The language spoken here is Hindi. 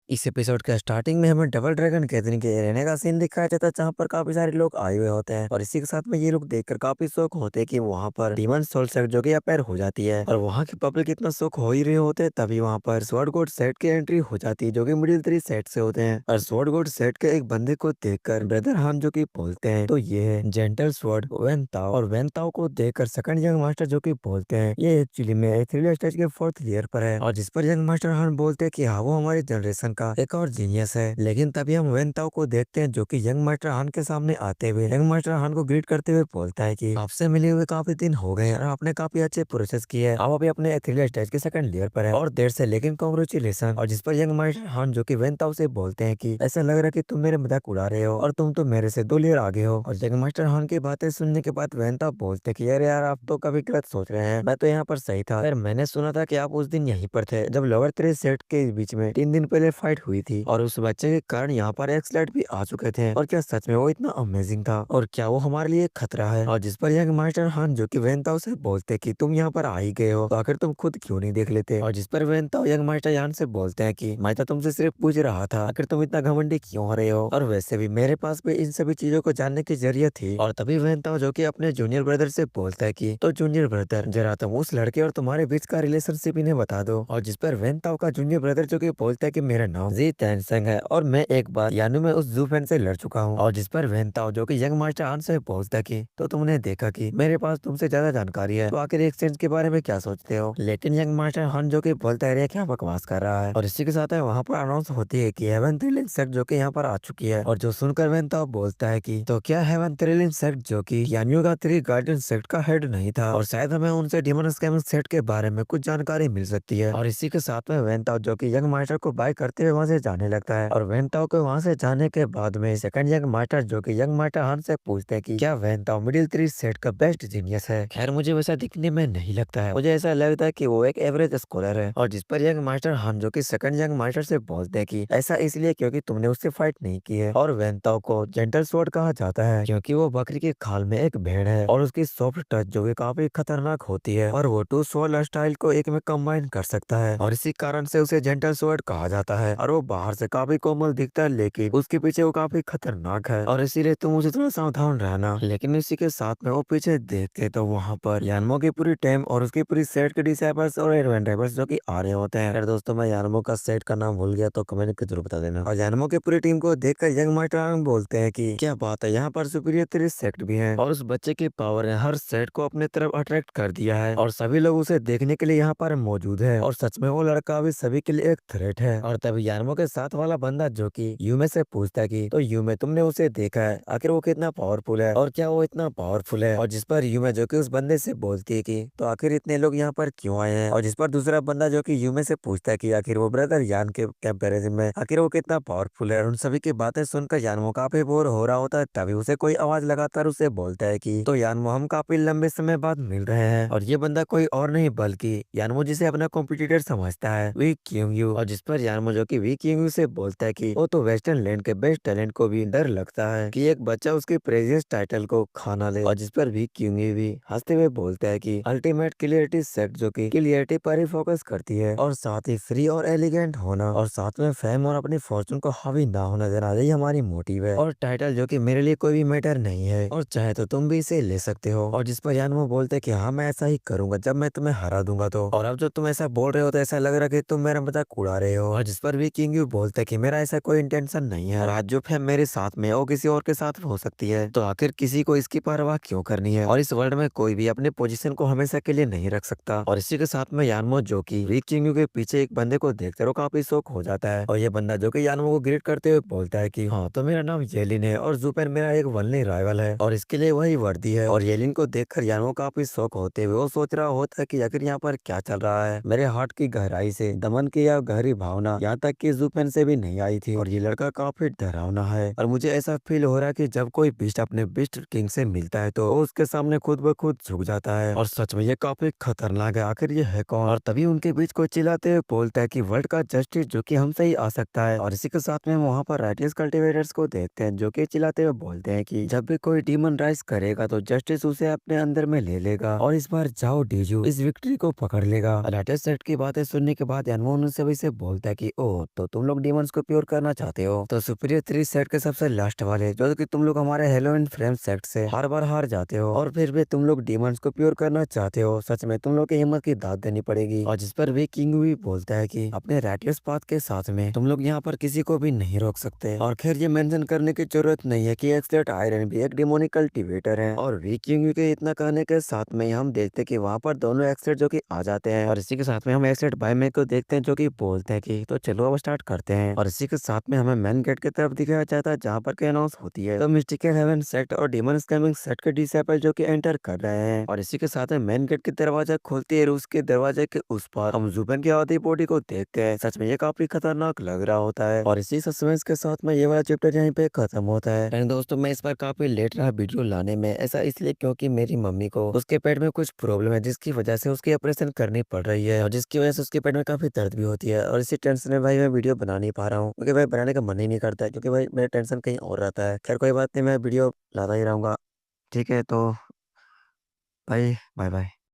इस एपिसोड के स्टार्टिंग में हमें डबल ड्रैगन गैदरिंग के रहने का सीन दिखाया जाता है, जहाँ पर काफी सारे लोग आए हुए होते हैं और इसी के साथ में ये लोग देखकर काफी शौक होते हैं कि वहाँ पर डीमन सोल सेट जो कि अपेयर हो जाती है और वहाँ की पब्लिक इतना शौक हो ही रहे होते हैं। तभी वहाँ पर स्वॉर्ड गॉड सेट की एंट्री हो जाती है जो कि मिडिल 3 सेट से होते हैं और स्वॉर्ड गॉड सेट के एक बंदे को देखकर ब्रदर हान जो कि बोलते हैं तो ये है जेंटल स्वॉर्ड वेन ताओ और वेन ताओ को देखकर सेकंड यंग मास्टर जो कि बोलते हैं ये एक्चुअली में थ्रिलर स्टेज के 4th ईयर पर है और जिस पर यंग मास्टर हान बोलते हैं कि हाँ वो हमारी जनरेशन का एक और जीनियस है। लेकिन तभी हम वेन ताओ को देखते हैं जो कि यंग मास्टर हान के सामने आते हुए यंग मास्टर हान को ग्रीट करते हुए बोलता है कि आपसे मिले हुए काफी दिन हो गए और आपने काफी अच्छे प्रोसेस किए, आप अभी अपने एथलीट स्टेज के सेकंड लेयर पर है और देर से लेकिन कांग्रेचुलेशन। और जिस पर यंग मास्टर हान जो कि वेन ताओ से बोलते हैं कि ऐसा लग रहा है कि तुम मेरे मजाक उड़ा रहे हो और तुम तो मेरे से 2 लेयर आगे हो। और यंग मास्टर हान की बातें सुनने के बाद वेन ताओ बोलते कि यार यार आप तो कभी गलत सोच रहे हैं, मैं तो यहाँ पर सही था। यार मैंने सुना था कि आप उस दिन यहीं पर थे जब लोअर 3 सेट के बीच में 3 दिन पहले फाइट हुई थी और उस बच्चे के कारण यहाँ पर एक स्लेट भी आ चुके थे और क्या सच में वो इतना अमेजिंग था और क्या वो हमारे लिए खतरा है। और जिस पर यंग मास्टर हान जो कि वेन ताओ से बोलते कि तुम यहाँ पर आ ही गए हो तो आखिर तुम खुद क्यों नहीं देख लेते। और जिस पर वेन ताओ यंग मास्टर हान से बोलते हैं कि मैं तो तुमसे सिर्फ पूछ रहा था आखिर तुम इतना घमंडी क्यों हो रहे हो और वैसे भी मेरे पास भी इन सभी चीजों को जानने की जरिया थी। और तभी वेन ताओ जो कि अपने जूनियर ब्रदर से बोलता है कि तो जूनियर ब्रदर जरा तुम उस लड़के और तुम्हारे बीच का रिलेशनशिप इन्हें बता दो। और जिस पर वेन ताओ का जूनियर ब्रदर जो कि बोलता है कि मेरा नाम जी तैनसंग है और मैं एक बार यानी मैं उस जू फैन से लड़ चुका हूँ। और जिस पर वेन ताओ जो कि यंग मास्टर हान से बोलता है कि तो तुमने देखा कि मेरे पास तुमसे ज्यादा जानकारी है तो आखिर एक्सचेंज के बारे में क्या सोचते हो। लेकिन यंग मास्टर हान जो कि बोलता है क्या बकवास कर रहा है। और इसी के साथ है वहाँ पर अनाउंस होती है कि हेवन थ्रिलिंग सेक्ट जो कि यहाँ पर आ चुकी है और जो सुनकर वेन ताओ बोलता है कि तो क्या हेवन थ्रिलिंग सेक्ट जो कि यानियो का 3 गार्डियन सेक्ट का हेड नहीं था और शायद हमें उनसे डिमन स्कैमिंग सेट के बारे में कुछ जानकारी मिल सकती है। और इसी के साथ में वेन ताओ जो कि यंग मास्टर को बाय करते हुए वहां से जाने लगता है और वेन ताओ को वहां से जाने के बाद में सेकंड यंग मास्टर जो कि यंग मास्टर हान से पूछते हैं कि क्या वेन ताओ मिडिल 3 सेट का बेस्ट जीनियस है। खैर मुझे वैसा दिखने में नहीं लगता है, मुझे ऐसा लगता है कि वो एक एवरेज स्कॉलर है। और जिस पर यंग मास्टर हान जो कि सेकंड यंग मास्टर से बोलते हैं कि ऐसा इसलिए क्योंकि तुमने उससे फाइट नहीं की है। और वेन ताओ को जेंटल स्वॉर्ड कहा जाता है क्योंकि वो बकरी की खाल में एक भेड़ है और उसकी सॉफ्ट टच जो कि काफी खतरनाक होती है और वो 2 स्वॉर्ड स्टाइल को एक में कंबाइन कर सकता है और इसी कारण से उसे जेंटल स्वॉर्ड कहा जाता है। और वो बाहर से काफी कोमल दिखता है लेकिन उसके पीछे वो काफी खतरनाक है और इसीलिए तुम उसे थोड़ा सावधान रहना। लेकिन इसी के साथ में वो पीछे देखते तो वहाँ पर यानमो की पूरी टीम और उसकी पूरी सेट के डिसाइपल्स और एडवेंचर्स जो कि आ रहे होते हैं। यार दोस्तों मैं यानमो का सेट का नाम भूल गया तो कमेंट के जरूर बता देना। और यानमो की पूरी टीम को देखकर यंग मास्टर बोलते हैं कि क्या बात है, यहाँ पर सुपीरियर 3 सेट भी है और उस बच्चे की पावर ने हर सेट को अपने तरफ अट्रैक्ट कर दिया है और सभी लोग उसे देखने के लिए यहाँ पर मौजूद है और सच में वो लड़का अभी सभी के लिए एक थ्रेट है। और तभी यानमो के साथ वाला बंदा जो कि यूमे से पूछता है कि तो यूमे तुमने उसे देखा है, आखिर वो कितना पावरफुल है और क्या वो इतना पावरफुल है। और जिस पर यूमे जो कि उस बंदे से बोलती है कि तो आखिर इतने लोग यहाँ पर क्यों आए हैं। और जिस पर दूसरा बंदा जो कि यूमे से पूछता है कि आखिर वो ब्रदर यान के कंपैरिजन में आखिर वो कितना पावरफुल है। और उन सभी की बातें सुनकर यानमो काफी बोर हो रहा होता है तभी उसे कोई आवाज लगातार उसे बोलता है कि तो यानमो हम काफी लंबे समय बाद मिल रहे हैं। और ये बंदा कोई और नहीं बल्कि यानमो जिसे अपना कॉम्पिटिटर समझता है वी क्योंग। और जिस पर यानमो जो कि वी क्योंग से बोलता है कि वो तो वेस्टर्न लैंड के बेस्ट टैलेंट को भी डर लगता है कि एक बच्चा उसके प्रेजियस टाइटल को खाना ले। और जिस पर वी क्योंग भी हंसते हुए बोलता है कि अल्टीमेट क्लियरिटी सेट जो कि क्लियरिटी पर ही फोकस करती है और साथ ही फ्री और एलिगेंट होना और साथ में फेम और अपनी फॉर्चून को हावी ना होना देना यही हमारी मोटिव है। और टाइटल जो कि मेरे लिए कोई भी मैटर नहीं है और चाहे तो तुम भी इसे ले सकते हो। और जिस पर यानमो बोलते हैं कि हाँ मैं ऐसा ही करूंगा जब मैं तुम्हें हरा दूंगा तो। और अब जो तुम ऐसा बोल रहे हो तो ऐसा लग रहा है कि तुम मेरा मजाक उड़ा रहे हो। और जिस पर भी किंग यू बोलते हैं कि मेरा ऐसा कोई इंटेंशन नहीं है और आज जो फेम मेरे साथ में है वो किसी और के साथ हो सकती है तो आखिर किसी को इसकी परवाह क्यों करनी है। और इस वर्ल्ड में कोई भी अपने पोजीशन को हमेशा के लिए नहीं रख सकता। और इसी के साथ में यानमो जो कि वी किंग यू के पीछे एक बंदे को देखते रहो काफी शौक हो जाता है और ये बंदा जो कि यानमो को ग्रीट करते हुए बोलता है कि हाँ तो मेरा नाम येलिन है और जुपेन मेरा एक वनली राइवल है और इसके लिए वही वर्दी है। और येलिन को देखकर यानमो काफी शौक होते हुए वो सोच रहा होता है कि आखिर यहाँ पर क्या चल रहा है। मेरे हार्ट की गहराई से दमन की यह गहरी भावना यहाँ तक कि जुपेन से भी नहीं आई थी और ये लड़का काफी डरावना है। और मुझे ऐसा फील हो रहा है कि जब कोई बिस्ट अपने बिस्ट किंग से मिलता है तो वो उसके सामने खुद ब खुद झुक जाता है और सच में ये काफी खतरनाक है, आखिर ये है कौन। और तभी उनके बीच कोई चिल्लाते हुए बोलता है कि वर्ल्ड का जस्टिस जो कि हमसे ही आ सकता है। और इसी के साथ में वहाँ पर राइटियस कल्टिवेटर्स को देखते हैं जो कि चिल्लाते हुए बोलते हैं कि जब भी कोई डीमन राइज करेगा तो जस्टिस उसे अपने अंदर में ले लेगा और इस बार जाओ डीजू इस विक्ट्री को पकड़ लेगा। राइटियस सेट की बातें सुनने के बाद यानमो उन सभी से बोलता है कि ओ हो तो तुम लोग डीमंस को प्योर करना चाहते हो। तो सुपीरियर 3 सेट के सबसे लास्ट वाले जो कि तुम लोग हमारे हेलोइन फ्रेम सेट से हर बार हार जाते हो और फिर भी तुम लोग डीमंस को प्योर करना चाहते हो। सच में तुम लोग की हिम्मत की दाद देनी पड़ेगी। और जिस पर वे किंग भी बोलता है कि अपने रैटलेस पाथ के साथ में तुम लोग यहाँ पर किसी को भी नहीं रोक सकते। और खैर ये मेंशन करने की जरूरत नहीं है कि एक्सलेट आयरन भी एक डिमोनिक कल्टीवेटर है। और वी किंग के इतना कहने के साथ में हम देखते कि वहाँ पर दोनों एक्सलेट जो कि आ जाते हैं। और इसी के साथ में हम एक्सलेट बायमे को देखते हैं जो कि बोलते हैं कि तो चलो अब स्टार्ट करते हैं। और इसी के साथ में हमें मेन गेट की तरफ दिखाया जाता है जहाँ पर अनाउंस होती है तो मिस्टिकल हेवन सेट और डिमन स्कैमिंग सेट के डिसेबल जो कि एंटर कर रहे हैं। और इसी के साथ में मेन गेट की दरवाजा खोलती है। उसके दरवाजे के उस पार हम जुबेन की आधी बॉडी को देखते हैं। सच में ये काफी खतरनाक लग रहा होता है। और इसी सस्पेंस के साथ में ये वाला चैप्टर यहीं पे खत्म होता है। एंड दोस्तों मैं इस पर काफी लेट रहा वीडियो लाने में, ऐसा इसलिए क्योंकि मेरी मम्मी को उसके पेट में कुछ प्रॉब्लम है जिसकी वजह से उसकी ऑपरेशन करनी पड़ रही है और जिसकी वजह से उसके पेट में काफी दर्द भी होती है। और इसी टेंशन में भाई मैं वीडियो बना नहीं पा रहा हूँ क्योंकि भाई बनाने का मन ही नहीं करता है क्योंकि भाई मेरा टेंशन कहीं और रहता है। खैर कोई बात नहीं, मैं वीडियो लाता ही रहूंगा। ठीक है तो भाई बाय बाय।